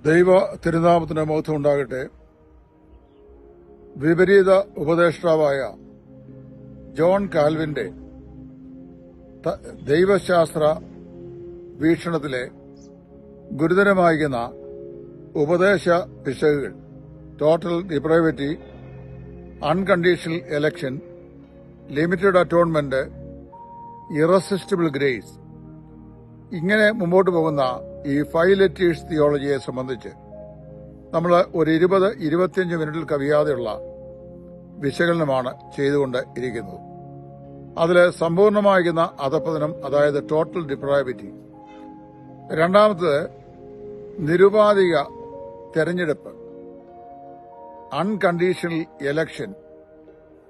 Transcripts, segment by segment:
ദൈവ തിരുനാമത്തിന് മഹത്വം ഉണ്ടാകട്ടെ. വിപരീത ഉപദേഷ്ടാവായ ജോൺ കാൽവിന്റെ ദൈവശാസ്ത്ര വീക്ഷണത്തിലെ ഗുരുതരമായിരിക്കുന്ന ഉപദേശ പിശകുകൾ, total depravity, unconditional election, limited atonement, irresistible grace, ഇങ്ങനെ മുമ്പോട്ട് പോകുന്ന ഈ 5 ലെറ്റേഴ്സ് തിയോളജിയെ സംബന്ധിച്ച് നമ്മൾ ഒരു 20-25 മിനിറ്റിൽ കവിയാതെയുള്ള വിശകലനമാണ് ചെയ്തുകൊണ്ട് ഇരിക്കുന്നത്. അതിൽ സമ്പൂർണമായിരിക്കുന്ന അധപ്പതനം, അതായത് ടോട്ടൽ ഡിപ്രൈവിറ്റി, രണ്ടാമത് നിരുപാധിക തെരഞ്ഞെടുപ്പ്, അൺകണ്ടീഷണൽ എലക്ഷൻ,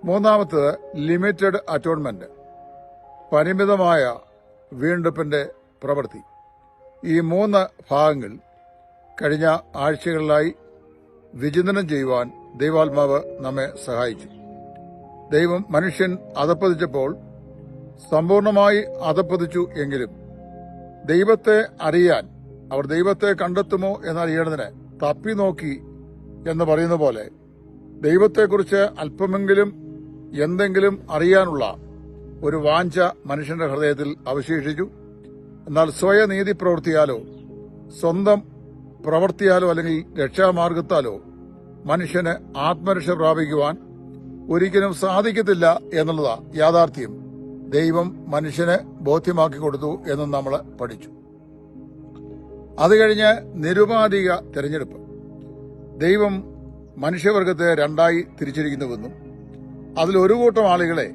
മൂന്നാമത്തത് ലിമിറ്റഡ് അറ്റോൺമെന്റ്, പരിമിതമായ വീണ്ടെടുപ്പിന്റെ പ്രവൃത്തി. ഈ 3 ഭാഗങ്ങൾ കഴിഞ്ഞ ആഴ്ചകളിലായി വിചിന്തനം ചെയ്യുവാൻ ദൈവാത്മാവ് നമ്മെ സഹായിച്ചു. ദൈവം മനുഷ്യൻ അധപ്പതിച്ചപ്പോൾ സമ്പൂർണമായി അധപ്പതിച്ചു എങ്കിലും ദൈവത്തെ അറിയാൻ, അവർ ദൈവത്തെ കണ്ടെത്തുമോ എന്നറിയേണ്ടതിന് തപ്പി നോക്കി എന്ന് പറയുന്ന പോലെ ദൈവത്തെക്കുറിച്ച് അല്പമെങ്കിലും എന്തെങ്കിലും അറിയാനുള്ള ഒരു വാഞ്ച മനുഷ്യന്റെ ഹൃദയത്തിൽ അവശേഷിച്ചു. എന്നാൽ സ്വയനീതി പ്രവൃത്തിയാലോ സ്വന്തം പ്രവൃത്തിയാലോ അല്ലെങ്കിൽ രക്ഷാമാർഗത്താലോ മനുഷ്യന് ആത്മരക്ഷ പ്രാപിക്കുവാൻ ഒരിക്കലും സാധിക്കത്തില്ല എന്നുള്ളതാ യാഥാർത്ഥ്യം ദൈവം മനുഷ്യന് ബോധ്യമാക്കി കൊടുത്തു എന്നും നമ്മൾ പഠിച്ചു. അത് കഴിഞ്ഞ് നിരുപാധിക തെരഞ്ഞെടുപ്പ്. ദൈവം മനുഷ്യവർഗത്തെ 2ആയി തിരിച്ചിരിക്കുന്നുവെന്നും അതിൽ ഒരു കൂട്ടം ആളുകളെ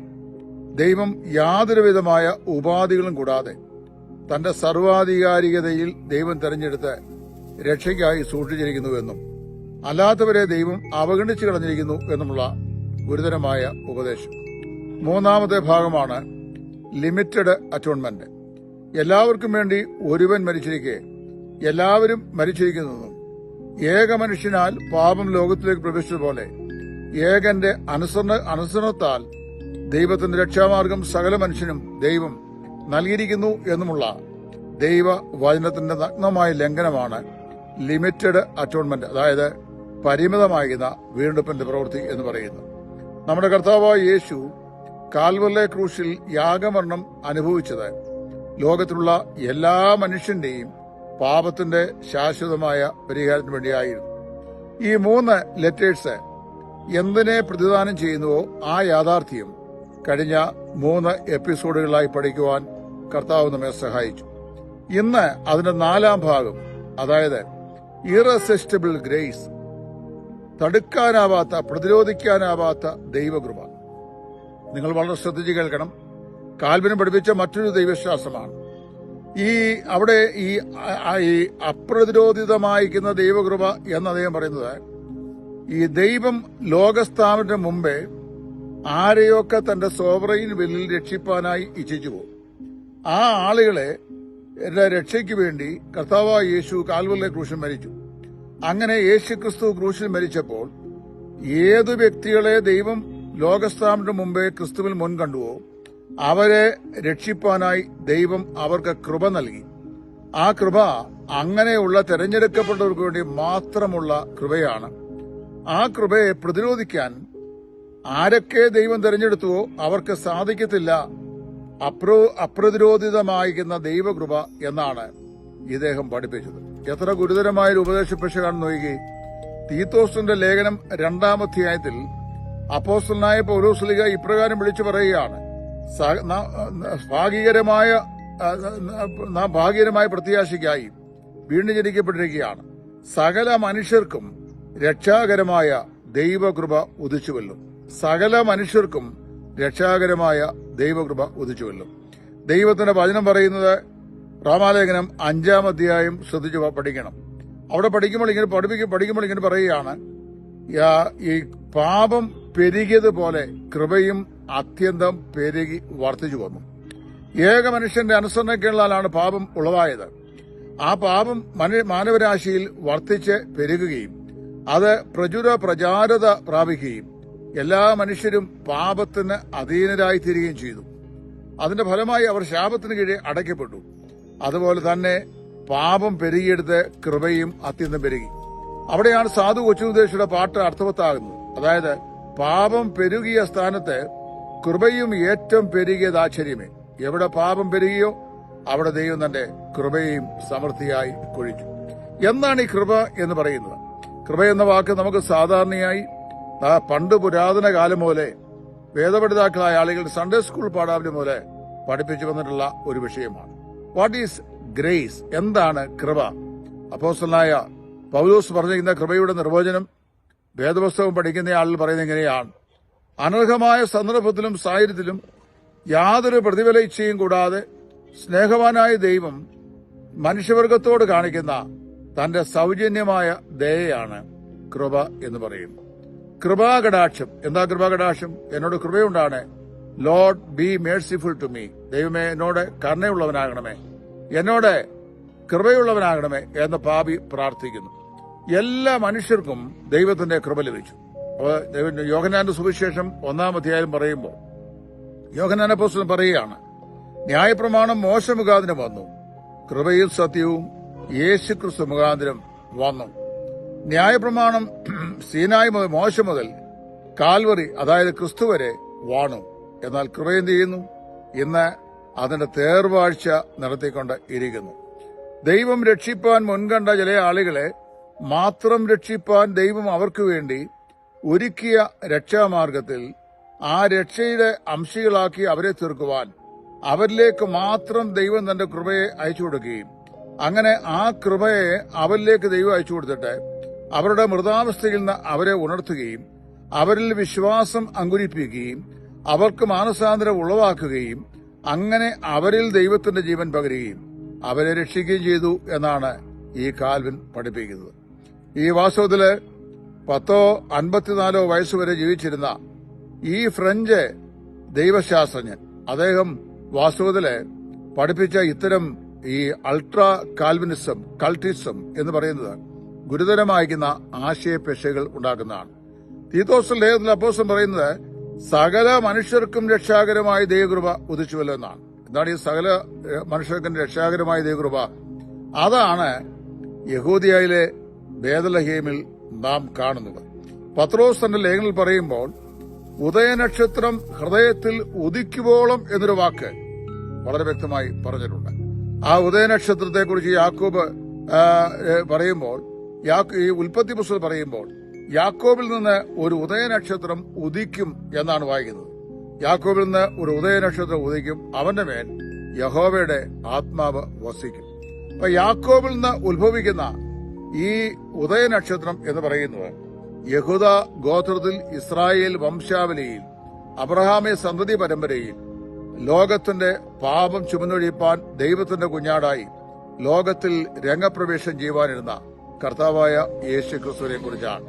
ദൈവം യാതൊരുവിധമായ ഉപാധികളും കൂടാതെ തന്റെ സർവാധികാരികതയിൽ ദൈവം തെരഞ്ഞെടുത്ത് രക്ഷയ്ക്കായി സൂക്ഷിച്ചിരിക്കുന്നുവെന്നും അല്ലാത്തവരെ ദൈവം അവഗണിച്ചു കളഞ്ഞിരിക്കുന്നു എന്നുമുള്ള ഗുരുതരമായ ഉപദേശം. മൂന്നാമത്തെ ഭാഗമാണ് ലിമിറ്റഡ് അറ്റോൺമെന്റ്. എല്ലാവർക്കും വേണ്ടി ഒരുവൻ മരിച്ചിരിക്കെ എല്ലാവരും മരിച്ചിരിക്കുന്നെന്നും ഏക മനുഷ്യനാൽ പാപം ലോകത്തിലേക്ക് പ്രവേശിച്ചതുപോലെ ഏകന്റെ അനുസരണത്താൽ ദൈവത്തിന്റെ രക്ഷാമാർഗം സകല മനുഷ്യനും ദൈവം നൽകിയിരിക്കുന്നു എന്നുമുള്ള ദൈവ വചനത്തിന്റെ നഗ്നമായ ലംഘനമാണ് ലിമിറ്റഡ് അറ്റോൺമെന്റ്, അതായത് പരിമിതമാകുന്ന വീണ്ടെടുപ്പിന്റെ പ്രവൃത്തി എന്ന് പറയുന്നത്. നമ്മുടെ കർത്താവായ യേശു കാൽവറിലെ ക്രൂശിൽ യാഗമരണം അനുഭവിച്ചത് ലോകത്തിലുള്ള എല്ലാ മനുഷ്യന്റെയും പാപത്തിന്റെ ശാശ്വതമായ പരിഹാരത്തിന് വേണ്ടിയായിരുന്നു. ഈ 3 ലെറ്റേഴ്സ് എന്തിനെ പ്രതിദാനം ചെയ്യുന്നുവോ ആ യാഥാർത്ഥ്യം കഴിഞ്ഞ 3 എപ്പിസോഡുകളായി പഠിക്കുവാൻ കർത്താവ് നമ്മെ സഹായിച്ചു. ഇന്ന് അതിന്റെ 4ാം ഭാഗം, അതായത് ഇറസിസ്റ്റിബിൾ ഗ്രേസ്, തടുക്കാനാവാത്ത, പ്രതിരോധിക്കാനാവാത്ത ദൈവകൃപ. നിങ്ങൾ വളരെ ശ്രദ്ധിച്ച് കേൾക്കണം. കാൽവിന് പഠിപ്പിച്ച മറ്റൊരു ദൈവശാസ്ത്രമാണ് അവിടെ ഈ അപ്രതിരോധിതമായിരിക്കുന്ന ദൈവകൃപ എന്ന് അദ്ദേഹം പറയുന്നത്. ഈ ദൈവം ലോകസ്ഥാപനത്തിന് മുമ്പേ ആരെയൊക്കെ തന്റെ സോവറൈൻ വില്ലിൽ രക്ഷിപ്പാനായി ഇച്ഛിച്ചു, ആ ആളുകളെ രക്ഷയ്ക്ക് വേണ്ടി കർത്താവായ യേശു കാൽവറിലെ ക്രൂശിൽ മരിച്ചു. അങ്ങനെ യേശുക്രിസ്തു ക്രൂശിൽ മരിച്ചപ്പോൾ ഏതു വ്യക്തികളെ ദൈവം ലോകസ്ഥാപനത്തിന് മുമ്പേ ക്രിസ്തുവിൽ മുൻകണ്ടുവോ അവരെ രക്ഷിപ്പാനായി ദൈവം അവർക്ക് കൃപ നൽകി. ആ കൃപ അങ്ങനെയുള്ള തെരഞ്ഞെടുക്കപ്പെട്ടവർക്ക് വേണ്ടി മാത്രമുള്ള കൃപയാണ്. ആ കൃപയെ പ്രതിരോധിക്കാൻ ആരൊക്കെ ദൈവം തെരഞ്ഞെടുത്തുവോ അവർക്ക് സാധിക്കത്തില്ല. അപ്രതിരോധിതമായിരിക്കുന്ന ദൈവകൃപ എന്നാണ് ഇദ്ദേഹം പഠിപ്പിച്ചത്. എത്ര ഗുരുതരമായൊരു ഉപദേശപ്പെശകാണെന്ന് നോക്കി. തീത്തോസിന്റെ ലേഖനം 2-ാം അധ്യായത്തിൽ അപ്പോസ്തലനായ പൗലോസ്ലീഹ ഇപ്രകാരം വിളിച്ചു പറയുകയാണ്: ഭാഗ്യകരമായ പ്രത്യാശയ്ക്കായി വീണ്ടും ജനിക്കപ്പെട്ടിരിക്കുകയാണ്. സകല മനുഷ്യർക്കും രക്ഷാകരമായ ദൈവകൃപ ഉദിച്ചുവല്ലോ. സകല മനുഷ്യർക്കും രക്ഷാകരമായ ദൈവകൃപ ഉദിച്ചുവല്ലോ. ദൈവത്തിന്റെ വചനം പറയുന്നത് റോമാലേഖനം 5-ാം അധ്യായം ശ്രദ്ധിച്ച് പഠിക്കണം. അവിടെ പഠിക്കുമ്പോൾ ഇങ്ങനെ പറയുകയാണ്: ഈ പാപം പെരുകിയതുപോലെ കൃപയും അത്യന്തം പെരുകി വർദ്ധിച്ചു വന്നു. ഏക മനുഷ്യന്റെ അനുസരണക്കേടാലാണ് പാപം ഉളവായത്. ആ പാപം മാനവരാശിയിൽ വർദ്ധിച്ച് പെരുകുകയും അത് പ്രചാരത പ്രാപിക്കുകയും എല്ലാ മനുഷ്യരും പാപത്തിന് അധീനരായി തീരുകയും ചെയ്തു. അതിന്റെ ഫലമായി അവർ ശാപത്തിന് കീഴെ അടയ്ക്കപ്പെട്ടു. അതുപോലെ തന്നെ പാപം പെരുകിയെടുത്ത് കൃപയും അത്യന്തം പെരുകി. അവിടെയാണ് സാധു കൊച്ചുദേശിയുടെ പാട്ട് അർത്ഥവത്താകുന്നത്. അതായത് പാപം പെരുകിയ സ്ഥാനത്ത് കൃപയും ഏറ്റവും പെരുകിയത് ആശ്ചര്യമേ. എവിടെ പാപം പെരുകിയോ അവിടെ ദൈവം തന്റെ കൃപയും സമൃദ്ധിയായി കൊഴിച്ചു. എന്താണ് ഈ കൃപ എന്ന് പറയുന്നത്? കൃപ എന്ന വാക്ക് നമുക്ക് സാധാരണയായി പണ്ട് പുരാതന കാലം പോലെ വേദപഠിതാക്കളായ ആളുകൾ സൺഡേ സ്കൂൾ പാഠാവലി പോലെ പഠിപ്പിച്ചു വന്നിട്ടുള്ള ഒരു വിഷയമാണ്. What is grace? എന്താണ് കൃപ? അപ്പോസ്തലനായ പൗലോസ് പറഞ്ഞിരിക്കുന്ന കൃപയുടെ നിർവചനം വേദപുസ്തകം പഠിക്കുന്ന ആളിൽ പറയുന്നത് എങ്ങനെയാണ്? അനർഹമായ സന്ദർഭത്തിലും സാഹചര്യത്തിലും യാതൊരു പ്രതിഫല ഇച്ഛയും കൂടാതെ സ്നേഹവാനായ ദൈവം മനുഷ്യവർഗത്തോട് കാണിക്കുന്ന തന്റെ സൗജന്യമായ ദയയാണ് കൃപ എന്ന് പറയുന്നു. കൃപാകടാക്ഷം. എന്താ കൃപാകടാക്ഷം? എന്നോട് കൃപയുണ്ടാണ്. Lord be merciful to me. ദൈവമേ എന്നോട് കരുണയുള്ളവനാകണമേ, എന്നോട് കൃപയുള്ളവനാകണമേ എന്ന് പാപി പ്രാർത്ഥിക്കുന്നു. എല്ലാ മനുഷ്യർക്കും ദൈവത്തിന്റെ കൃപ ലഭിച്ചു. യോഹന്നാന്റെ സുവിശേഷം 1-ാം അധ്യായം പറയുമ്പോൾ യോഹന്നാൻ അപ്പോസ്തലൻ പറയുകയാണ്, ന്യായപ്രമാണം മോശ മുഖാന്തരം വന്നു, കൃപയും സത്യവും യേശുക്രിസ്തു മുഖാന്തരം വന്നു. ന്യായപ്രമാണം സീനായി മുതൽ മോശ മുതൽ കാൽവറി അതായത് ക്രിസ്തു വരെ വാണു. എന്നാൽ കൃപ എന്ത് ചെയ്യുന്നു? ഇന്ന് അതിന്റെ തേർവാഴ്ച നടത്തിക്കൊണ്ട് ഇരിക്കുന്നു. ദൈവം രക്ഷിപ്പാൻ മുൻകണ്ട ചില ആളുകളെ മാത്രം രക്ഷിപ്പാൻ ദൈവം അവർക്ക് വേണ്ടി ഒരുക്കിയ രക്ഷാമാർഗത്തിൽ ആ രക്ഷയുടെ അംശികളാക്കി അവരെ തീർക്കുവാൻ അവരിലേക്ക് മാത്രം ദൈവം തന്റെ കൃപയെ അയച്ചു കൊടുക്കുകയും അങ്ങനെ ആ കൃപയെ അവരിലേക്ക് ദൈവം അയച്ചു കൊടുത്തിട്ട് അവരുടെ മൃതാവസ്ഥയിൽ നിന്ന് അവരെ ഉണർത്തുകയും അവരിൽ വിശ്വാസം അങ്കുരിപ്പിക്കുകയും അവർക്ക് മാനസാന്തരം ഉളവാക്കുകയും അങ്ങനെ അവരിൽ ദൈവത്തിന്റെ ജീവൻ പകരുകയും അവരെ രക്ഷിക്കുകയും ചെയ്തു എന്നാണ് ഈ കാൽവിൻ പഠിപ്പിക്കുന്നത്. ഈ വാസ്തവത്തില് 54 വയസ്സുവരെ ജീവിച്ചിരുന്ന ഈ ഫ്രഞ്ച് ദൈവശാസ്ത്രജ്ഞൻ അദ്ദേഹം വാസ്തവത്തില് പഠിപ്പിച്ച ഇത്തരം ഈ അൾട്രാ കാൽവിനിസം, കൾട്ടിസം എന്ന് പറയുന്നത് ഗുരുതരമായിരിക്കുന്ന ആശയപെശകൾ ഉണ്ടാക്കുന്നതാണ്. തീത്തോസിന്റെ ലേഖനത്തിൽ അപ്പോസ്തലൻ പറയുന്നത് സകല മനുഷ്യർക്കും രക്ഷാകരമായ ദൈവകൃപ ഉദിച്ചുവല്ലോ എന്നാണ്. എന്താണ് ഈ സകല മനുഷ്യർക്കും രക്ഷാകരമായ ദൈവകൃപ? അതാണ് യഹൂദിയയിലെ ബേത്ലഹേമിൽ നാം കാണുന്നത്. പത്രോസ് തന്റെ ലേഖനത്തിൽ പറയുമ്പോൾ ഉദയനക്ഷത്രം ഹൃദയത്തിൽ ഉദിക്കുവോളം എന്നൊരു വാക്ക് വളരെ വ്യക്തമായി പറഞ്ഞിട്ടുണ്ട്. ആ ഉദയനക്ഷത്രത്തെക്കുറിച്ച് യാക്കോബ് പറയുമ്പോൾ ഈ ഉൽപ്പത്തി പുസ്തകം പറയുമ്പോൾ യാക്കോബിൽ നിന്ന് ഒരു ഉദയനക്ഷത്രം ഉദിക്കും എന്നാണ് വായിക്കുന്നത്. യാക്കോബിൽ നിന്ന് ഒരു ഉദയനക്ഷത്രം ഉദിക്കും, അവന്റെ മേൽ യഹോവയുടെ ആത്മാവ് വസിക്കും. അപ്പൊ യാക്കോബിൽ നിന്ന് ഉത്ഭവിക്കുന്ന ഈ ഉദയനക്ഷത്രം എന്ന് പറയുന്നത് യഹൂദ ഗോത്രത്തിൽ ഇസ്രായേൽ വംശാവലിയിൽ അബ്രഹാമെ സന്തതി പരമ്പരയിൽ ലോകത്തിന്റെ പാപം ചുമന്നൊഴിപ്പാൻ ദൈവത്തിന്റെ കുഞ്ഞാടായി ലോകത്തിൽ രംഗപ്രവേശം ചെയ്യുവാനിരുന്ന കർത്താവായ യേശുക്രിസ്തുവിനെ കുറിച്ചാണ്.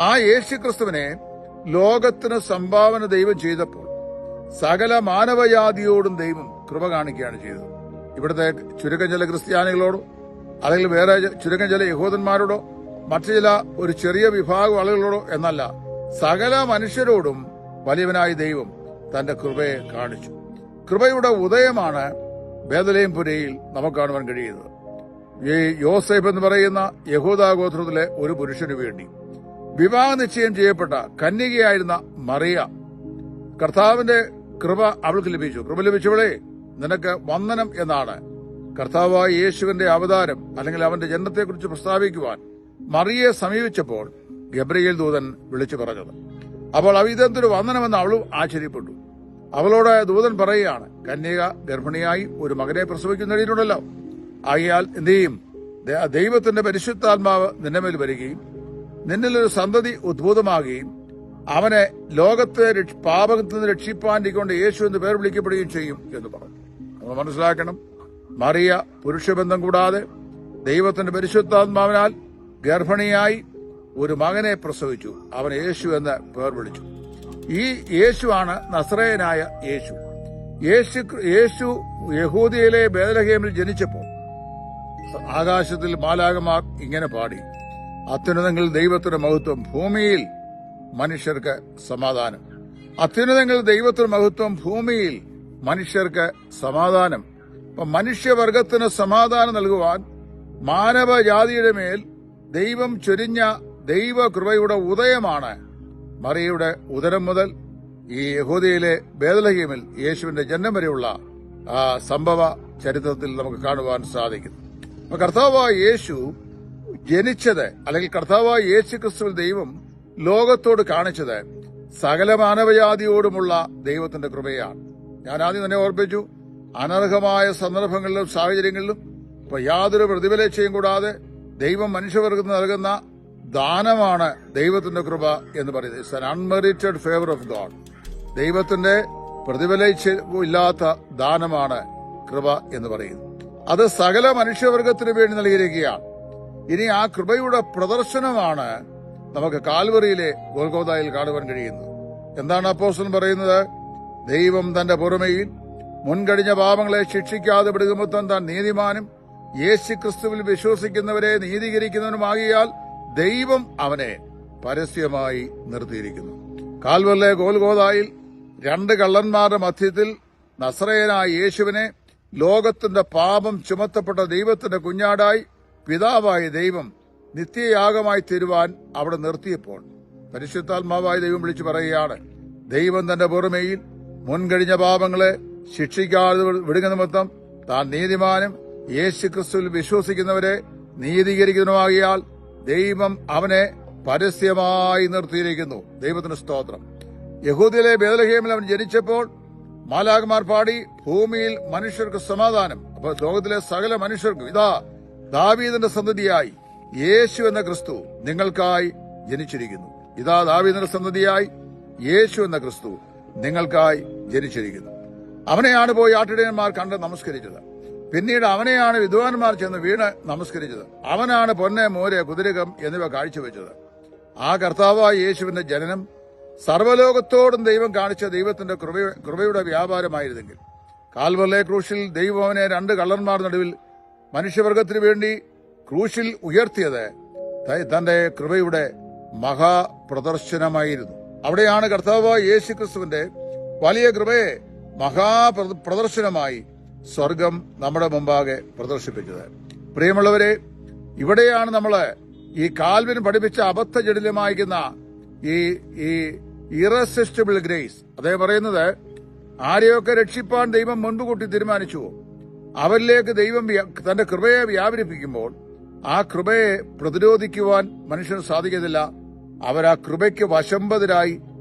ആ യേശുക്രിസ്തുവിനെ ലോകത്തിന് സംഭാവന ദൈവം ചെയ്തപ്പോൾ സകല മാനവജാതിയോടും ദൈവം കൃപ കാണിക്കുകയാണ് ചെയ്തത്. ഇവിടുത്തെ ചുരുക്കം ചില ക്രിസ്ത്യാനികളോടോ അല്ലെങ്കിൽ വേറെ ചുരുക്കം ചില യഹൂദന്മാരോടോ മറ്റു ചില ഒരു ചെറിയ വിഭാഗം ആളുകളോടോ എന്നല്ല, സകല മനുഷ്യരോടും വലിയവനായ ദൈവം തന്റെ കൃപയെ കാണിച്ചു. കൃപയുടെ ഉദയമാണ് ബേത്ലഹേം പുരയിൽ നമുക്ക് കാണുവാൻ കഴിയുന്നത്. ഈ യോസേഫ് എന്ന് പറയുന്ന യഹൂദ ഗോത്രത്തിലെ ഒരു പുരുഷന് വേണ്ടി വിവാഹ നിശ്ചയം ചെയ്യപ്പെട്ട കന്യകയായിരുന്ന മറിയ, കർത്താവിന്റെ കൃപ അവൾക്ക് ലഭിച്ചു. കൃപ ലഭിച്ചവളെ നിനക്ക് വന്ദനം എന്നാണ് കർത്താവായ യേശുവിന്റെ അവതാരം അല്ലെങ്കിൽ അവന്റെ ജനനത്തെക്കുറിച്ച് പ്രസ്താവിക്കുവാൻ മറിയെ സമീപിച്ചപ്പോൾ ഗബ്രിയേൽ ദൂതൻ വിളിച്ചു പറഞ്ഞത്. അപ്പോൾ ഇതെന്തൊരു വന്ദനമെന്ന് അവളും ആശ്ചര്യപ്പെട്ടു. അവളോട് ദൂതൻ പറയുകയാണ്, കന്യക ഗർഭിണിയായി ഒരു മകനെ പ്രസവിക്കുന്നിടയിലുണ്ടല്ലോ, ആകിയാൽ എന്ത് ചെയ്യും? ദൈവത്തിന്റെ പരിശുദ്ധാത്മാവ് നിന്റെ മേൽ വരികയും നിന്നിലൊരു സന്തതി ഉദ്ഭൂതമാകുകയും അവനെ ലോകത്തെ പാപത്തിൽ നിന്ന് രക്ഷിപ്പാൻ യേശു എന്ന് പേർ വിളിക്കപ്പെടുകയും ചെയ്യും എന്ന് പറഞ്ഞു. നമ്മൾ മനസ്സിലാക്കണം, മറിയ പുരുഷബന്ധം കൂടാതെ ദൈവത്തിന്റെ പരിശുദ്ധാത്മാവിനാൽ ഗർഭിണിയായി ഒരു മകനെ പ്രസവിച്ചു. അവൻ യേശു എന്ന് പേർ വിളിച്ചു. ഈ യേശുവാണ് നസറേയനായ യേശു. യേശു യഹൂദിയയിലെ ബേത്ലഹേമിൽ ജനിച്ചപ്പോൾ ആകാശത്തിൽ മാലാകമാർ ഇങ്ങനെ പാടി, അത്യുന്നതങ്ങളിൽ ദൈവത്തിന്റെ മഹത്വം, ഭൂമിയിൽ മനുഷ്യർക്ക് സമാധാനം. അത്യുന്നതങ്ങളിൽ ദൈവത്തിന്റെ മഹത്വം, ഭൂമിയിൽ മനുഷ്യർക്ക് സമാധാനം. അപ്പൊ മനുഷ്യവർഗത്തിന് സമാധാനം നൽകുവാൻ മാനവജാതിയുടെ മേൽ ദൈവം ചൊരിഞ്ഞ ദൈവകൃപയുടെ ഉദയമാണ് മറിയയുടെ ഉദരം മുതൽ ഈ യഹൂദയിലെ ബേത്ലഹേമിൽ യേശുവിന്റെ ജന്മം വരെയുള്ള ആ സംഭവ ചരിത്രത്തിൽ നമുക്ക് കാണുവാൻ സാധിക്കുന്നു. അപ്പൊ കർത്താവായ യേശു ജനിച്ചത്, അല്ലെങ്കിൽ കർത്താവായ യേശു ക്രിസ്തുവിൽ ദൈവം ലോകത്തോട് കാണിച്ചത് സകല മാനവജാതിയോടുമുള്ള ദൈവത്തിന്റെ കൃപയാണ്. ഞാൻ ആദ്യം തന്നെ ഓർപ്പിച്ചു, അനർഹമായ സന്ദർഭങ്ങളിലും സാഹചര്യങ്ങളിലും ഇപ്പൊ യാതൊരു പ്രതിഫലേച്ഛയും കൂടാതെ ദൈവം മനുഷ്യവർഗത്തിന് നൽകുന്ന ദാനമാണ് ദൈവത്തിന്റെ കൃപ എന്ന് പറയുന്നത്. It's an unmerited favour of God. ദൈവത്തിന്റെ പ്രതിഫലേച്ഛയില്ലാത്ത ദാനമാണ് കൃപ എന്ന് പറയുന്നത്. അത് സകല മനുഷ്യവർഗത്തിന് വേണ്ടി നൽകിയിരിക്കുകയാണ്. ഇനി ആ കൃപയുടെ പ്രദർശനമാണ് നമുക്ക് കാൽവറിയിലെ ഗോൽഗോഥായിൽ കാണുവാൻ കഴിയുന്നത്. എന്താണ് അപ്പോസ്തലൻ പറയുന്നത്? ദൈവം തന്റെ പുറമെയിൽ മുൻകഴിഞ്ഞ പാപങ്ങളെ ശിക്ഷിക്കാതെ വിടുകുമ്പോൾ താൻ നീതിമാനും യേശുക്രിസ്തുവിൽ വിശ്വസിക്കുന്നവരെ നീതീകരിക്കുന്നവനുമാകിയാൽ ദൈവം അവനെ പരസ്യമായി നിർത്തിയിരിക്കുന്നു. കാൽവറിലെ ഗോൽഗോഥായിൽ രണ്ട് കള്ളന്മാരുടെ മധ്യത്തിൽ നസറേയനായ യേശുവിനെ ലോകത്തിന്റെ പാപം ചുമത്തപ്പെട്ട ദൈവത്തിന്റെ കുഞ്ഞാടായി പിതാവായ ദൈവം നിത്യയാഗമായി തീരുവാൻ അവിടെ നിർത്തിയപ്പോൾ പരിശുദ്ധാത്മാവായ ദൈവം വിളിച്ചു പറയുകയാണ്, ദൈവം തന്റെ പുറമെയിൽ മുൻകഴിഞ്ഞ പാപങ്ങളെ ശിക്ഷിക്കാതെ വിടുക നിമിത്തം താൻ നീതിമാനും യേശുക്രിസ്തുവിൽ വിശ്വസിക്കുന്നവരെ നീതീകരിക്കുന്നതുമാകിയാൽ ദൈവം അവനെ പരസ്യമായി നിർത്തിയിരിക്കുന്നു. ദൈവത്തിന് സ്തോത്രം. യഹൂദയിലെ ബേത്ലഹേമിൽ അവൻ ജനിച്ചപ്പോൾ മാലാഖമാർ പാടി, ഭൂമിയിൽ മനുഷ്യർക്ക് സമാധാനം. അപ്പൊ ലോകത്തിലെ സകല മനുഷ്യർക്കും ഇതാ ദാവീദിന്റെ സന്തതിയായി യേശു എന്ന ക്രിസ്തു നിങ്ങൾക്കായി ജനിച്ചിരിക്കുന്നു. ഇതാ ദാവീദിന്റെ സന്തതിയായി യേശു എന്ന ക്രിസ്തു നിങ്ങൾക്കായി ജനിച്ചിരിക്കുന്നു. അവനെയാണ് പോയി ആട്ടിടയന്മാർ കണ്ട് നമസ്കരിച്ചത്. പിന്നീട് അവനെയാണ് വിദ്വാൻമാർ ചെന്ന് വീണ് നമസ്കരിച്ചത്. അവനാണ് പൊന്നെ, മോര്, കുതിരകം എന്നിവ കാഴ്ചവെച്ചത്. ആ കർത്താവായ യേശുവിന്റെ ജനനം സർവ്വലോകത്തോടും ദൈവം കാണിച്ച ദൈവത്തിന്റെ കൃപയുടെ വ്യാപാരമായിരുന്നെങ്കിൽ കാൽവറിലെ ക്രൂശിൽ ദൈവം അവനെ രണ്ട് കള്ളന്മാർ നടുവിൽ മനുഷ്യവർഗത്തിനു വേണ്ടി ക്രൂശിൽ ഉയർത്തിയത് തന്റെ കൃപയുടെ മഹാപ്രദർശനമായിരുന്നു. അവിടെയാണ് കർത്താവായ യേശുക്രിസ്തുവിന്റെ വലിയ കൃപയെ മഹാപ്രദർശനമായി സ്വർഗം നമ്മുടെ മുമ്പാകെ പ്രദർശിപ്പിച്ചത്. പ്രിയമുള്ളവരെ, ഇവിടെയാണ് നമ്മള് ഈ കാൽവിൻ പഠിപ്പിച്ച അബദ്ധജടിലമായിരിക്കുന്ന ഈ ഇറസിസ്റ്റിബിൾ ഗ്രേസ്, അതേ പറയുന്നത് ആരെയൊക്കെ രക്ഷിപ്പാൻ ദൈവം മുൻകൂട്ടി തീരുമാനിച്ചുവോ അവരിലേക്ക് ദൈവം തന്റെ കൃപയെ വ്യാപരിപ്പിക്കുമ്പോൾ ആ കൃപയെ പ്രതിരോധിക്കുവാൻ മനുഷ്യന് സാധിക്കത്തില്ല. അവർ ആ കൃപയ്ക്ക് വശംബദരായി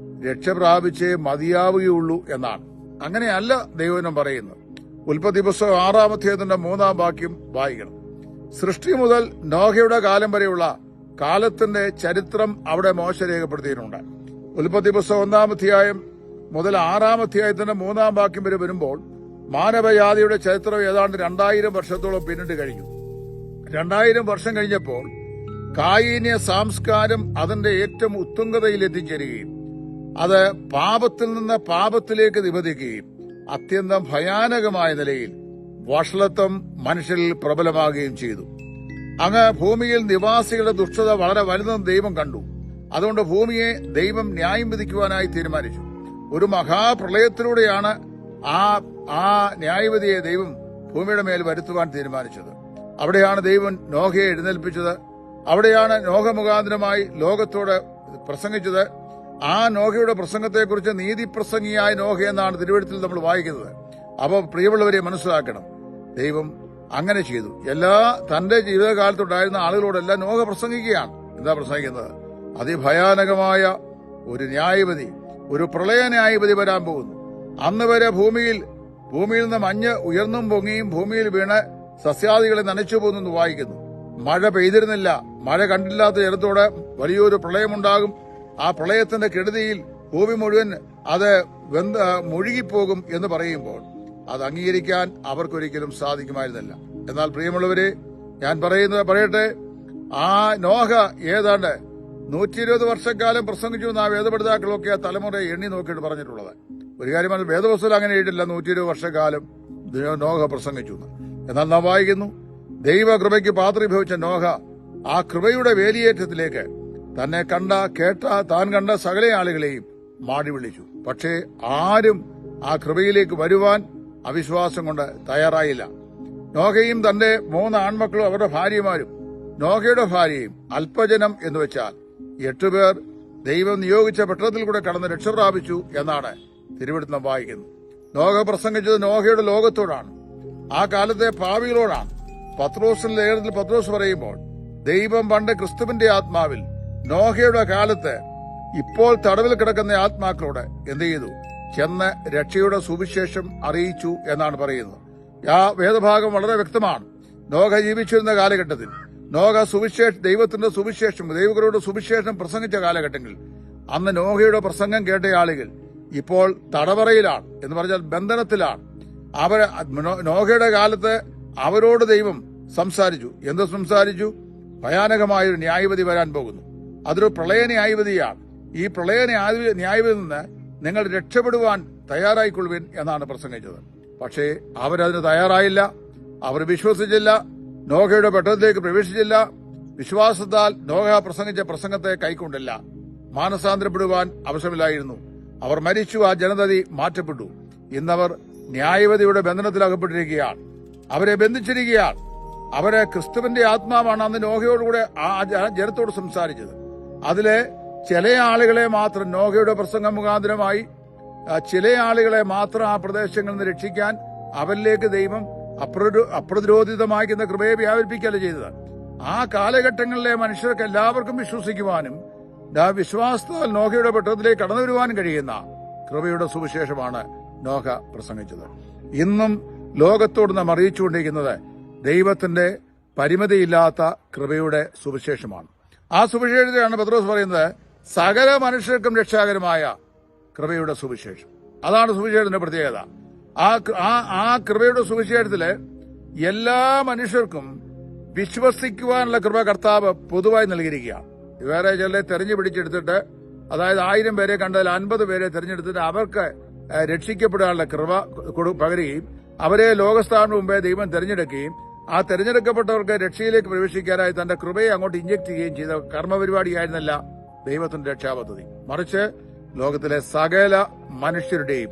രക്ഷ പ്രാപിച്ചേ മതിയാവുകയുള്ളൂ എന്നാണ്. അങ്ങനെയല്ല ദൈവം പറയുന്നത്. ഉൽപ്പത്തി പുസ്തകം 6-ാം അധ്യായത്തിന്റെ 3-ാം വാക്യം വായിക്കണം. സൃഷ്ടി മുതൽ നോഹയുടെ കാലം വരെയുള്ള കാലത്തിന്റെ ചരിത്രം അവിടെ മോശ രേഖപ്പെടുത്തിയിട്ടുണ്ട്. ഉൽപ്പത്തി പുസ്തകം 1-ാം അധ്യായം മുതൽ 6-ാം അധ്യായത്തിന്റെ 3-ാം വാക്യം വരെ വരുമ്പോൾ മാനവജാതിയുടെ ചരിത്രം ഏതാണ്ട് 2000 വർഷത്തോളം പിന്നിട്ട് കഴിഞ്ഞു. 2000 വർഷം കഴിഞ്ഞപ്പോൾ കായീന്യ സംസ്കാരം അതിന്റെ ഏറ്റവും ഉത്തുംഗതയിൽ എത്തിച്ചേരുകയും അത് പാപത്തിൽ നിന്ന് പാപത്തിലേക്ക് നിബന്ധിക്കുകയും അത്യന്തം ഭയാനകമായ നിലയിൽ വഷളത്വം മനുഷ്യരിൽ പ്രബലമാകുകയും ചെയ്തു. അങ്ങ് ഭൂമിയിൽ നിവാസികളുടെ ദുഷ്ടത വളരെ വലുതെന്ന് ദൈവം കണ്ടു. അതുകൊണ്ട് ഭൂമിയെ ദൈവം ന്യായം വിധിക്കുവാനായി തീരുമാനിച്ചു. ഒരു മഹാപ്രളയത്തിലൂടെയാണ് ആ ന്യായവിധിയെ ദൈവം ഭൂമിയുടെ മേൽ വരുത്തുവാൻ തീരുമാനിച്ചത്. അവിടെയാണ് ദൈവം നോഹയെ എഴുന്നേൽപ്പിച്ചത്. അവിടെയാണ് നോഹ മുഖാന്തരമായി ലോകത്തോട് പ്രസംഗിച്ചത്. ആ നോഹയുടെ പ്രസംഗത്തെക്കുറിച്ച് നീതിപ്രസംഗിയായ നോഹ എന്നാണ് തിരുവെഴുത്തിൽ നമ്മൾ വായിക്കുന്നത്. അപ്പോൾ പ്രിയമുള്ളവരെ മനസ്സിലാക്കണം, ദൈവം അങ്ങനെ ചെയ്തു. തന്റെ ജീവിതകാലത്തുണ്ടായിരുന്ന ആളുകളോടെല്ലാം നോഹ പ്രസംഗിക്കുകയാണ്. എന്താ പ്രസംഗിക്കുന്നത്? അതിഭയാനകമായ ഒരു ന്യായവിധി, ഒരു പ്രളയ ന്യായവിധി വരാൻ പോകുന്നു. അന്ന് വരെ ഭൂമിയിൽ നിന്ന് മഞ്ഞ് ഉയർന്നും പൊങ്ങിയും ഭൂമിയിൽ വീണ് സസ്യാദികളെ നനച്ചു പോകുന്നു വായിക്കുന്നു. മഴ പെയ്തിരുന്നില്ല. മഴ കണ്ടില്ലാത്ത ജലത്തോടെ വലിയൊരു പ്രളയമുണ്ടാകും. ആ പ്രളയത്തിന്റെ കെടുതിയിൽ ഭൂമി മുഴുവൻ അത് മുഴുകിപ്പോകും എന്ന് പറയുമ്പോൾ അത് അംഗീകരിക്കാൻ അവർക്കൊരിക്കലും സാധിക്കുമായിരുന്നില്ല. എന്നാൽ പ്രിയമുള്ളവരെ, ഞാൻ പറയട്ടെ, ആ നോഹ ഏതാണ്ട് 120 വർഷക്കാലം പ്രസംഗിച്ചു എന്ന് ആ വേദപഠിതാക്കളൊക്കെ ആ തലമുറയെ എണ്ണി നോക്കിയിട്ട് പറഞ്ഞിട്ടുള്ളത്. ഒരു കാര്യമാണ്, വേദപുസ്തകം അങ്ങനെ എഴുതില്ല 120 വർഷക്കാലം നോഹ പ്രസംഗിച്ചു. എന്നാൽ നാം വായിക്കുന്നു, ദൈവകൃപയ്ക്ക് പാത്രീഭവിച്ച നോഹ ആ കൃപയുടെ വേലിയേറ്റത്തിലേക്ക് തന്നെ താൻ കണ്ട സകല ആളുകളെയും മാടി വിളിച്ചു. പക്ഷേ ആരും ആ കൃപയിലേക്ക് വരുവാൻ അവിശ്വാസം കൊണ്ട് തയ്യാറായില്ല. നോഹയും തന്റെ 3 ആൺമക്കളും അവരുടെ ഭാര്യമാരും നോഹയുടെ ഭാര്യയും അല്പജനം എന്ന് വെച്ചാൽ 8 പേർ ദൈവം നിയോഗിച്ച പട്ടണത്തിൽ കൂടെ കടന്ന് രക്ഷ പ്രാപിച്ചു എന്നാണ് തിരുവെടുത്തം വായിക്കുന്നത്. നോഹ പ്രസംഗിച്ചത് നോഹയുടെ ലോകത്തോടാണ്, ആ കാലത്തെ പാപികളോടാണ്. പത്രോസിന്റെ ലേഖനത്തിൽ പത്രോസ് പറയുമ്പോൾ ദൈവം പണ്ട് ക്രിസ്തുവിന്റെ ആത്മാവിൽ നോഹയുടെ കാലത്ത് ഇപ്പോൾ തടവിൽ കിടക്കുന്ന ആത്മാക്കളോട് എന്ത് ചെയ്തു? ചെന്ന് രക്ഷയുടെ സുവിശേഷം അറിയിച്ചു എന്നാണ് പറയുന്നത്. ആ വേദഭാഗം വളരെ വ്യക്തമാണ്. നോഹ ജീവിച്ചിരുന്ന കാലഘട്ടത്തിൽ നോഹ ദൈവത്തിന്റെ സുവിശേഷം, ദൈവങ്ങളുടെ സുവിശേഷം പ്രസംഗിച്ച കാലഘട്ടങ്ങളിൽ അന്ന് നോഹയുടെ പ്രസംഗം കേട്ട ആളുകൾ ഇപ്പോൾ തടവറയിലാണ്, എന്ന് പറഞ്ഞാൽ ബന്ധനത്തിലാണ്. നോഹയുടെ കാലത്ത് അവരോട് ദൈവം സംസാരിച്ചു. എന്ത് സംസാരിച്ചു? ഭയാനകമായൊരു ന്യായവിധി വരാൻ പോകുന്നു. അതൊരു പ്രളയ ന്യായവിധിയാണ്. ഈ പ്രളയ ന്യായവിധിയിൽ നിന്ന് നിങ്ങൾ രക്ഷപ്പെടുവാൻ തയ്യാറായിക്കൊള്ളുവിൻ എന്നാണ് പ്രസംഗിച്ചത്. പക്ഷേ അവരതിന് തയ്യാറായില്ല. അവർ വിശ്വസിച്ചില്ല. നോഹയുടെ പട്ടണത്തിലേക്ക് പ്രവേശിച്ചില്ല. വിശ്വാസത്താൽ നോഹ പ്രസംഗിച്ച പ്രസംഗത്തെ കൈക്കൊണ്ടില്ല. മാനസാന്തരപ്പെടുവാൻ ആവശ്യമില്ലായിരുന്നു. അവർ മരിച്ചു. ആ ജനതതി മാറ്റപ്പെട്ടു. ഇന്നവർ ന്യായവിധിയുടെ ബന്ധനത്തിലകപ്പെട്ടിരിക്കുകയാണ്. അവരെ ബന്ധിച്ചിരിക്കുകയാണ്. അവരെ ക്രിസ്തുവിന്റെ ആത്മാവാണ് അന്ന് നോഹയോടുകൂടെ ആ ജനത്തോട് സംസാരിച്ചത്. അതിലെ ചില ആളുകളെ മാത്രം നോഹയുടെ പ്രസംഗം മുഖാന്തരമായി ചില ആളുകളെ മാത്രം ആ പ്രദേശങ്ങളിൽ നിന്ന് രക്ഷിക്കാൻ അവരിലേക്ക് ദൈവം അപ്രതിരോധിതമാക്കുന്ന കൃപയെ വ്യാപരിപ്പിക്കുകയല്ല ചെയ്തത്. ആ കാലഘട്ടങ്ങളിലെ മനുഷ്യർക്ക് എല്ലാവർക്കും വിശ്വസിക്കുവാനും വിശ്വാസത്താൽ നോഹയുടെ പട്ടണത്തിലേക്ക് കടന്നു വരുവാനും കഴിയുന്ന കൃപയുടെ സുവിശേഷമാണ് നോഹ പ്രസംഗിച്ചത്. ഇന്നും ലോകത്തോട് നാം അറിയിച്ചുകൊണ്ടിരിക്കുന്നത് ദൈവത്തിന്റെ പരിമിതിയില്ലാത്ത കൃപയുടെ സുവിശേഷമാണ്. ആ സുവിശേഷത്തെയാണ് പത്രോസ് പറയുന്നത് സകല മനുഷ്യർക്കും രക്ഷാകരമായ കൃപയുടെ സുവിശേഷം. അതാണ് സുവിശേഷത്തിന്റെ പ്രത്യേകത. ആ കൃപയുടെ സുവിശേഷത്തില് എല്ലാ മനുഷ്യർക്കും വിശ്വസിക്കുവാനുള്ള കൃപ കർത്താവ് പൊതുവായി നൽകിയിരിക്കുകയാണ്. വേറെ ചിലരെ തെരഞ്ഞു പിടിച്ചെടുത്തിട്ട്, അതായത് 1000 പേരെ കണ്ടാൽ 50 പേരെ തെരഞ്ഞെടുത്തിട്ട് അവർക്ക് രക്ഷിക്കപ്പെടാനുള്ള കൃപ പകരുകയും അവരെ ലോകസ്ഥാപന മുമ്പേ ദൈവം തെരഞ്ഞെടുക്കുകയും ആ തെരഞ്ഞെടുക്കപ്പെട്ടവർക്ക് രക്ഷയിലേക്ക് പ്രവേശിക്കാനായി തന്റെ കൃപയെ അങ്ങോട്ട് ഇഞ്ചക്ട് ചെയ്യുകയും ചെയ്ത കർമ്മപരിപാടിയായിരുന്നല്ല ദൈവത്തിന്റെ രക്ഷാപദ്ധതി. മറിച്ച് ലോകത്തിലെ സകല മനുഷ്യരുടെയും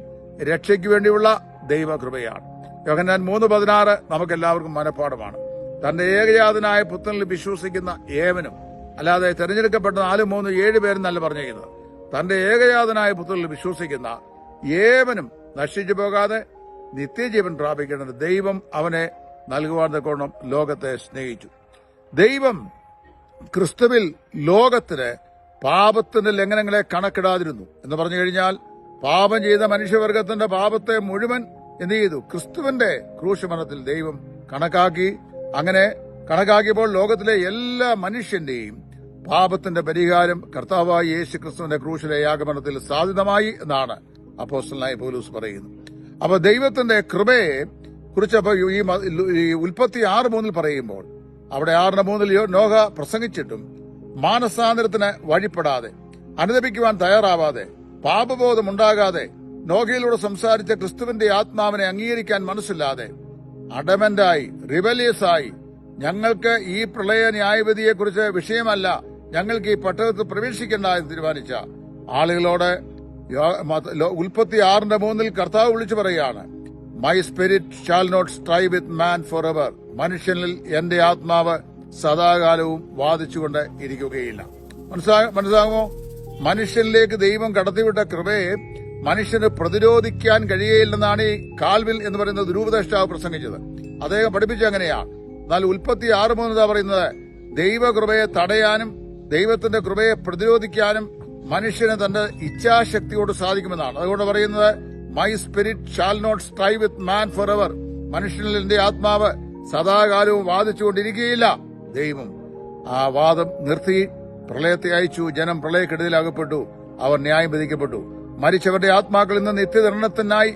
രക്ഷയ്ക്ക് വേണ്ടിയുള്ള ദൈവകൃപയാണ്. യോഹന്നാൻ 3:16 നമുക്കെല്ലാവർക്കും മനഃപ്പാഠമാണ്. തന്റെ ഏകജാതനായ പുത്രനിൽ വിശ്വസിക്കുന്ന ഏവനും, അല്ലാതെ തെരഞ്ഞെടുക്കപ്പെട്ട 4, 3, 7 പേരെന്നല്ല പറഞ്ഞിരിക്കുന്നത്. തന്റെ ഏകജാതനായ പുത്രനിൽ വിശ്വസിക്കുന്ന ഏവനും നശിച്ചു പോകാതെ നിത്യജീവൻ പ്രാപിക്കേണ്ടത് ദൈവം അവനെ നൽകുവാൻ തക്കോണം ലോകത്തെ സ്നേഹിച്ചു. ദൈവം ക്രിസ്തുവിൽ ലോകത്തിന് പാപത്തിന്റെ ലംഘനങ്ങളെ കണക്കിടാതിരുന്നു എന്ന് പറഞ്ഞു കഴിഞ്ഞാൽ പാപം ചെയ്ത മനുഷ്യവർഗത്തിന്റെ പാപത്തെ മുഴുവൻ എന്ത് ചെയ്തു? ക്രിസ്തുവിന്റെ ക്രൂശമരണത്തിൽ ദൈവം കണക്കാക്കി. അങ്ങനെ കണക്കാക്കിയപ്പോൾ ലോകത്തിലെ എല്ലാ മനുഷ്യന്റെയും പാപത്തിന്റെ പരിഹാരം കർത്താവായ യേശു ക്രിസ്തുവിന്റെ ക്രൂശിലെ യാഗമരണത്തിൽ സാധ്യതമായി എന്നാണ് അപ്പോസ്തലനായ പൗലോസ് പറയുന്നത്. അപ്പൊ ദൈവത്തിന്റെ കൃപയെ കുറിച്ച് ഈ ഉൽപ്പത്തി 6:3 പറയുമ്പോൾ അവിടെ 6:3 നോഹ പ്രസംഗിച്ചിട്ടും മാനസാന്തരത്തിന് വഴിപ്പെടാതെ, അനുദപിക്കുവാൻ തയ്യാറാവാതെ, പാപബോധമുണ്ടാകാതെ, നോഹയിലൂടെ സംസാരിച്ച ക്രിസ്തുവിന്റെ ആത്മാവിനെ അംഗീകരിക്കാൻ മനസ്സില്ലാതെ, അഡമന്റായി, റിബലിയസായി, ഞങ്ങൾക്ക് ഈ പ്രളയ ന്യായവിധിയെക്കുറിച്ച് വിഷയമല്ല, ഞങ്ങൾക്ക് ഈ പട്ടണത്തിൽ പ്രവേശിക്കേണ്ട എന്ന് തീരുമാനിച്ച ആളുകളോട് ഉൽപ്പത്തി 6:3 കർത്താവ് വിളിച്ചു പറയുകയാണ്, my spirit shall not strive with man for ever. മനുഷ്യനിൽ എന്റെ ആത്മാവ് സദാകാലവും വാദിച്ചുകൊണ്ട് ഇരിക്കുകയില്ല. മനസ്സിലാകുമോ? മനുഷ്യനിലേക്ക് ദൈവം കടത്തിവിട്ട കൃപയെ മനുഷ്യന് പ്രതിരോധിക്കാൻ കഴിയുകയില്ലെന്നാണ് ഈ കാൽവിൻ എന്ന് പറയുന്ന ദുരൂപദേഷ്ടാവ് പ്രസംഗിച്ചത്. അദ്ദേഹം പഠിപ്പിച്ച അങ്ങനെയാണ്. എന്നാൽ ഉൽപ്പത്തി 6:3 പറയുന്നത് ദൈവകൃപയെ തടയാനും ദൈവത്തിന്റെ കൃപയെ പ്രതിരോധിക്കാനും മനുഷ്യന് തന്റെ ഇച്ഛാശക്തിയോട് സാധിക്കുമെന്നാണ്. അതുകൊണ്ട് പറയുന്നത് my spirit shall not strive with man for ever. മനുഷ്യനിൽ എന്റെ ആത്മാവ് സദാകാലവും വാദിച്ചുകൊണ്ടിരിക്കുകയില്ല. ദൈവം ആ വാദം നിർത്തി പ്രളയത്തെ അയച്ചു. ജനം പ്രളയക്കെടുതിയിലകപ്പെട്ടു. അവർ ന്യായം വിധിക്കപ്പെട്ടു. മരിച്ചവരുടെ ആത്മാക്കൾ ഇന്ന് നിത്യദണ്ഡനത്തിനായി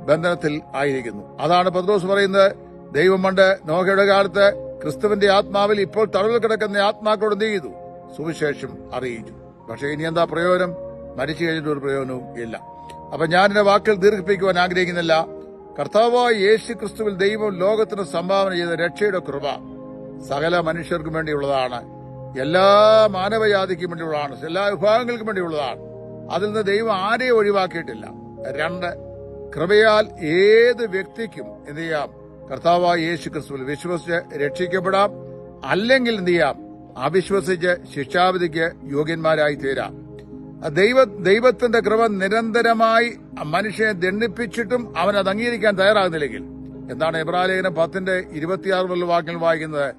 ബന്ധനത്തിൽ ആയിരിക്കുന്നു. അതാണ് പത്രോസ് പറയുന്നത്. ദൈവം പണ്ട് നോഹയുടെ കാലത്ത് ക്രിസ്തുവിന്റെ ആത്മാവിൽ ഇപ്പോൾ തടവിൽ കിടക്കുന്ന ആത്മാക്കളോട് എന്ത് ചെയ്തു? സുവിശേഷം അറിയിച്ചു. പക്ഷെ ഇനി എന്താ പ്രയോജനം? മരിച്ചു കഴിഞ്ഞിട്ട് ഒരു പ്രയോജനവും ഇല്ല. അപ്പൊ ഞാനെന്റെ വാക്കുകൾ ദീർഘിപ്പിക്കുവാൻ ആഗ്രഹിക്കുന്നില്ല. കർത്താവായ യേശു ക്രിസ്തുവിൽ ദൈവം ലോകത്തിന് സംഭാവന ചെയ്ത രക്ഷയുടെ കൃപ സകല മനുഷ്യർക്കും വേണ്ടിയുള്ളതാണ്. എല്ലാ മാനവജാതിക്കും വേണ്ടിയുള്ളതാണ്. എല്ലാ വിഭാഗങ്ങൾക്കും വേണ്ടിയുള്ളതാണ്. അതിൽ നിന്ന് ദൈവം ആരെയും ഒഴിവാക്കിയിട്ടില്ല. 2, കൃപയാൽ ഏത് വ്യക്തിക്കും എന്ത് ചെയ്യാം? കർത്താവായ യേശു ക്രിസ്തുവിൽ വിശ്വസിച്ച് രക്ഷിക്കപ്പെടാം. അല്ലെങ്കിൽ എന്ത് ചെയ്യാം? അവിശ്വസിച്ച് ശിക്ഷാവിധിക്ക് യോഗ്യന്മാരായി തീരാം. ദൈവത്തിന്റെ കൃപ നിരന്തരമായി മനുഷ്യനെ ദണ്ഡിപ്പിച്ചിട്ടും അവൻ അത് അംഗീകരിക്കാൻ തയ്യാറാകുന്നില്ലെങ്കിൽ എന്താണ് എബ്രായലേഖനം 10:26 വാക്യങ്ങൾ വായിക്കുന്നത്?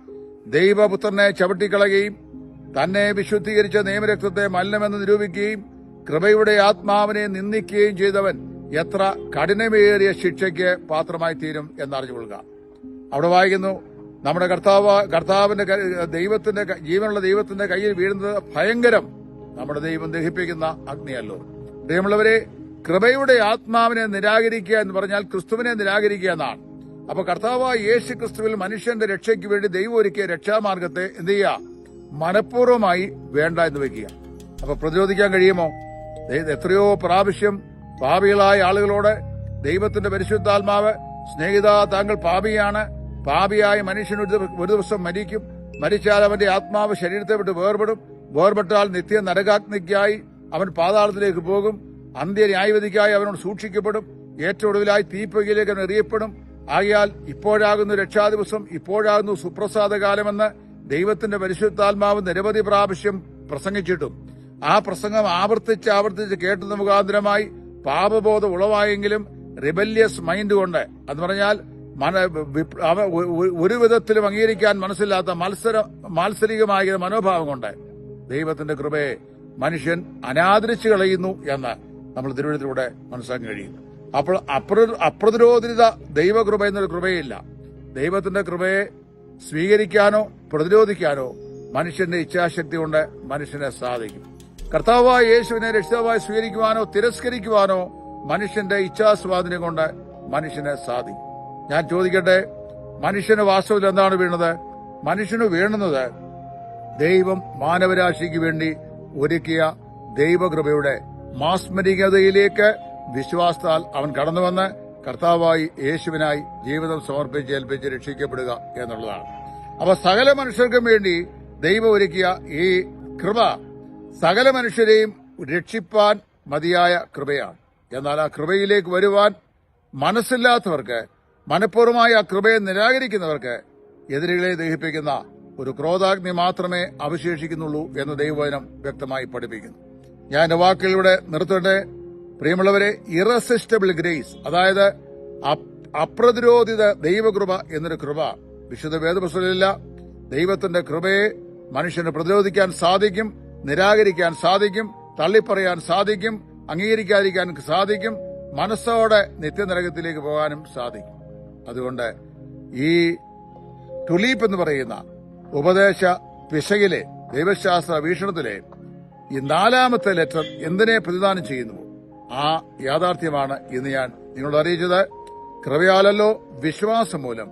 ദൈവപുത്രനെ ചവിട്ടിക്കളയുകയും തന്നെ വിശുദ്ധീകരിച്ച നിയമരക്തത്തെ മലിനമെന്ന് നിരൂപിക്കുകയും കൃപയുടെ ആത്മാവിനെ നിന്ദിക്കുകയും ചെയ്തവൻ എത്ര കഠിനമേറിയ ശിക്ഷയ്ക്ക് പാത്രമായി തീരും എന്നറിഞ്ഞുകൊള്ളുക. അവിടെ വായിക്കുന്നു, നമ്മുടെ കർത്താവിന്റെ ദൈവത്തിന്റെ ജീവനുള്ള ദൈവത്തിന്റെ കയ്യിൽ വീഴുന്നത് ഭയങ്കരം, നമ്മുടെ ദൈവം ദഹിപ്പിക്കുന്ന അഗ്നിയല്ലോ. പ്രിയമുള്ളവരെ, കൃപയുടെ ആത്മാവിനെ നിരാകരിക്കുക എന്ന് പറഞ്ഞാൽ ക്രിസ്തുവിനെ നിരാകരിക്കുക എന്നാണ്. അപ്പൊ കർത്താവായ യേശു ക്രിസ്തുവിൽ മനുഷ്യന്റെ രക്ഷയ്ക്ക് വേണ്ടി ദൈവം ഒരുക്കിയ രക്ഷാമാർഗത്തെ എന്ത് ചെയ്യുക? മനഃപൂർവ്വമായി വേണ്ട എന്ന് വെക്കുക. അപ്പൊ പ്രതിരോധിക്കാൻ കഴിയുമോ? എത്രയോ പ്രാവശ്യം പാപികളായ ആളുകളോട് ദൈവത്തിന്റെ പരിശുദ്ധാത്മാവ്, സ്നേഹിത താങ്കൾ പാപിയാണ്, പാപിയായ മനുഷ്യൻ ഒരു ദിവസം മരിക്കും, മരിച്ചാൽ അവന്റെ ആത്മാവ് ശരീരത്തെ വിട്ട് വേർപെട്ടാൽ നിത്യ നരകാഗ്നിക്കായി അവൻ പാതാളത്തിലേക്ക് പോകും, അന്ത്യ ന്യായവിധിക്കായി അവനോട് സൂക്ഷിക്കപ്പെടും, ഏറ്റവും ഒടുവിലായി തീപ്പൊയ്കയിലേക്ക് അവൻ എറിയപ്പെടും. ആകയാൽ ഇപ്പോഴാകുന്നു രക്ഷാദിവസം, ഇപ്പോഴാകുന്നു സുപ്രസാദകാലമെന്ന് ദൈവത്തിന്റെ പരിശുദ്ധാത്മാവ് നിരവധി പ്രാവശ്യം പ്രസംഗിച്ചിട്ടും ആ പ്രസംഗം ആവർത്തിച്ച് കേട്ടത് മുഖാന്തരമായി പാപബോധം ഉളവായെങ്കിലും റിബല്യസ് മൈൻഡ് കൊണ്ട്, എന്ന് പറഞ്ഞാൽ ഒരു വിധത്തിലും അംഗീകരിക്കാൻ മനസ്സില്ലാത്ത മാത്സരികമായ മനോഭാവം കൊണ്ട് ദൈവത്തിന്റെ കൃപയെ മനുഷ്യൻ അനാദരിച്ചു കളയുന്നു എന്ന് നമ്മൾ തിരുവഴുത്തിലൂടെ മനസ്സിലാക്കാൻ കഴിയും. അപ്പോൾ അപ്രതിരോധിത ദൈവകൃപ എന്നൊരു കൃപയില്ല. ദൈവത്തിന്റെ കൃപയെ സ്വീകരിക്കാനോ പ്രതിരോധിക്കാനോ മനുഷ്യന്റെ ഇച്ഛാശക്തി കൊണ്ട് മനുഷ്യനെ സാധിക്കും. കർത്താവായ യേശുവിനെ രക്ഷിതാവായി സ്വീകരിക്കുവാനോ തിരസ്കരിക്കുവാനോ മനുഷ്യന്റെ ഇച്ഛാസ്വാധീനം കൊണ്ട് മനുഷ്യനെ സാധിക്കും. ഞാൻ ചോദിക്കട്ടെ, മനുഷ്യന് വാസ്തവത്തിൽ എന്താണ് വീണത്? മനുഷ്യന് വീണുന്നത് ദൈവം മാനവരാശിക്ക് വേണ്ടി ഒരുക്കിയ ദൈവകൃപയുടെ മാസ്മരികതയിലേക്ക് വിശ്വാസത്താൽ അവൻ കടന്നുവന്ന് കർത്താവായി യേശുവിനായി ജീവിതം സമർപ്പിച്ച് ഏൽപ്പിച്ച് രക്ഷിക്കപ്പെടുക എന്നുള്ളതാണ്. അപ്പൊ സകല മനുഷ്യർക്കും വേണ്ടി ദൈവം ഒരുക്കിയ ഈ കൃപ സകല മനുഷ്യരെയും രക്ഷിപ്പാൻ മതിയായ കൃപയാണ്. എന്നാൽ ആ കൃപയിലേക്ക് വരുവാൻ മനസ്സില്ലാത്തവർക്ക്, മനഃപൂർവ്വമായി ആ കൃപയെ നിരാകരിക്കുന്നവർക്ക് എതിരികളെ ദഹിപ്പിക്കുന്ന ഒരു ക്രോധാഗ്നി മാത്രമേ അവശേഷിക്കുന്നുള്ളൂ എന്ന് ദൈവവചനം വ്യക്തമായി പഠിപ്പിക്കുന്നു. ഞാൻ എന്റെ വാക്കുകളിലൂടെ നിർത്തട്ടെ. പ്രിയമുള്ളവരെ, ഇറസിസ്റ്റബിൾ ഗ്രേസ്, അതായത് അപ്രതിരോധിത ദൈവകൃപ എന്നൊരു കൃപ വിശുദ്ധ വേദപുസ്തകത്തിലില്ല. ദൈവത്തിന്റെ കൃപയെ മനുഷ്യന് പ്രതിരോധിക്കാൻ സാധിക്കും, നിരാകരിക്കാൻ സാധിക്കും, തള്ളിപ്പറയാൻ സാധിക്കും, അംഗീകരിക്കാതിരിക്കാൻ സാധിക്കും, മനസ്സോടെ നിത്യനരകത്തിലേക്ക് പോകാനും സാധിക്കും. അതുകൊണ്ട് ഈ ടുലീപ്പ് എന്ന് പറയുന്ന ഉപദേശ പിശകിലെ ദൈവശാസ്ത്ര വീക്ഷണത്തിലെ ഈ 4ാമത്തെ ലെറ്റർ എന്തിനെ പ്രതിദാനം ചെയ്യുന്നു? ആ യാഥാർത്ഥ്യമാണ് ഇന്ന് ഞാൻ നിങ്ങളോട് അറിയിച്ചത്. കൃപയാലല്ലോ വിശ്വാസം മൂലം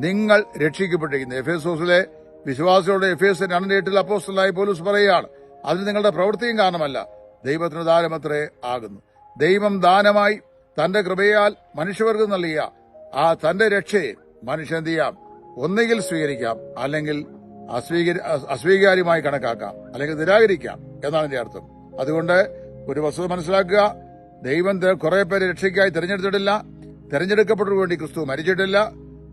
നിങ്ങൾ രക്ഷിക്കപ്പെട്ടിരിക്കുന്നു. എഫേസോസിലെ വിശ്വാസികളുടെ എഫേസ് 2:8 അപ്പോസ്തലനായ പൗലോസ് പറയുകയാണ്, അതിൽ നിങ്ങളുടെ പ്രവൃത്തിയും കാരണമല്ല, ദൈവത്തിന് ദാനമത്രേ ആകുന്നു. ദൈവം ദാനമായി തന്റെ കൃപയാൽ മനുഷ്യവർഗം നൽകിയ ആ തന്റെ രക്ഷയെ മനുഷ്യൻ എന്ത് ചെയ്യാം? ഒന്നുകിൽ സ്വീകരിക്കാം, അല്ലെങ്കിൽ അസ്വീകാര്യമായി കണക്കാക്കാം, അല്ലെങ്കിൽ നിരാകരിക്കാം എന്നാണ് എന്റെ അർത്ഥം. അതുകൊണ്ട് ഒരു വസ്തുത മനസ്സിലാക്കുക, ദൈവം കുറെ പേരെ രക്ഷയ്ക്കായി തെരഞ്ഞെടുത്തിട്ടില്ല, തെരഞ്ഞെടുക്കപ്പെട്ടവർക്ക് വേണ്ടി ക്രിസ്തു മരിച്ചിട്ടില്ല,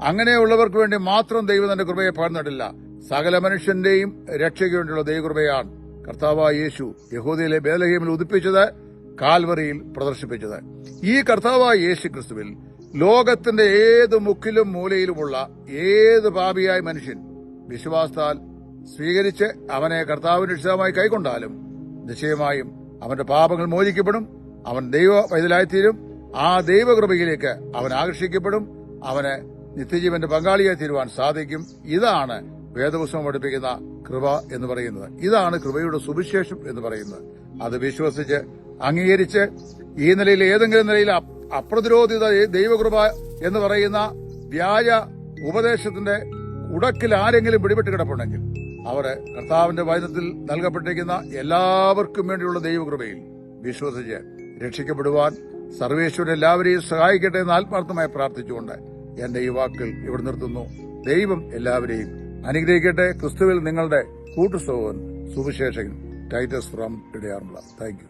അങ്ങനെയുള്ളവർക്ക് വേണ്ടി മാത്രം ദൈവം തന്റെ കൃപയെ പകർന്നിട്ടില്ല. സകല മനുഷ്യന്റെയും രക്ഷയ്ക്ക് വേണ്ടിയുള്ള ദൈവകൃപയാണ് കർത്താവായ യേശു യഹൂദയിലെ ബേത്ലഹേമിൽ ഉദിപ്പിച്ചത്, കാൽവറിയിൽ പ്രദർശിപ്പിച്ചത്. ഈ കർത്താവായ യേശു ക്രിസ്തുവിൽ ലോകത്തിന്റെ ഏത് മുക്കിലും മൂലയിലുമുള്ള ഏത് പാപിയായ മനുഷ്യൻ വിശ്വാസത്താൽ സ്വീകരിച്ച് അവനെ കർത്താവിന്റെ രക്ഷിതാവായി കൈക്കൊണ്ടാലും നിശ്ചയമായും അവന്റെ പാപങ്ങൾ മോചിക്കപ്പെടും, അവൻ ദൈവ പൈതലായിത്തീരും, ആ ദൈവകൃപയിലേക്ക് അവൻ ആകർഷിക്കപ്പെടും, അവന് നിത്യജീവന്റെ പങ്കാളിയായി തീരുവാൻ സാധിക്കും. ഇതാണ് വേദപുസ്തകം പഠിപ്പിക്കുന്ന കൃപ എന്ന് പറയുന്നത്. ഇതാണ് കൃപയുടെ സുവിശേഷം എന്ന് പറയുന്നത്. അത് വിശ്വസിച്ച് അംഗീകരിച്ച് ഈ നിലയിൽ ഏതെങ്കിലും നിലയിൽ അപ്രതിരോധിത ദൈവകൃപ എന്ന് പറയുന്ന വ്യാജ ഉപദേശത്തിന്റെ ഉടക്കിൽ ആരെങ്കിലും പിടിപെട്ട് കിടപ്പുണ്ടെങ്കിൽ അവര് കർത്താവിന്റെ വചനത്തിൽ നൽകപ്പെട്ടിരിക്കുന്ന എല്ലാവർക്കും വേണ്ടിയുള്ള ദൈവകൃപയിൽ വിശ്വസിച്ച് രക്ഷിക്കപ്പെടുവാൻ സർവേശ്വരൻ എല്ലാവരെയും സഹായിക്കട്ടെ എന്ന് ആത്മാർത്ഥമായി പ്രാർത്ഥിച്ചുകൊണ്ട് എന്റെ ഈ വാക്കുകൾ ഇവിടെ നിർത്തുന്നു. ദൈവം എല്ലാവരെയും അനുഗ്രഹിക്കട്ടെ. ക്രിസ്തുവിൽ നിങ്ങളുടെ കൂട്ടുസഹോദരൻ സുവിശേഷകൻ ടൈറ്റസ് ഫ്രം ഇടയാറുമുള്ള. Thank U.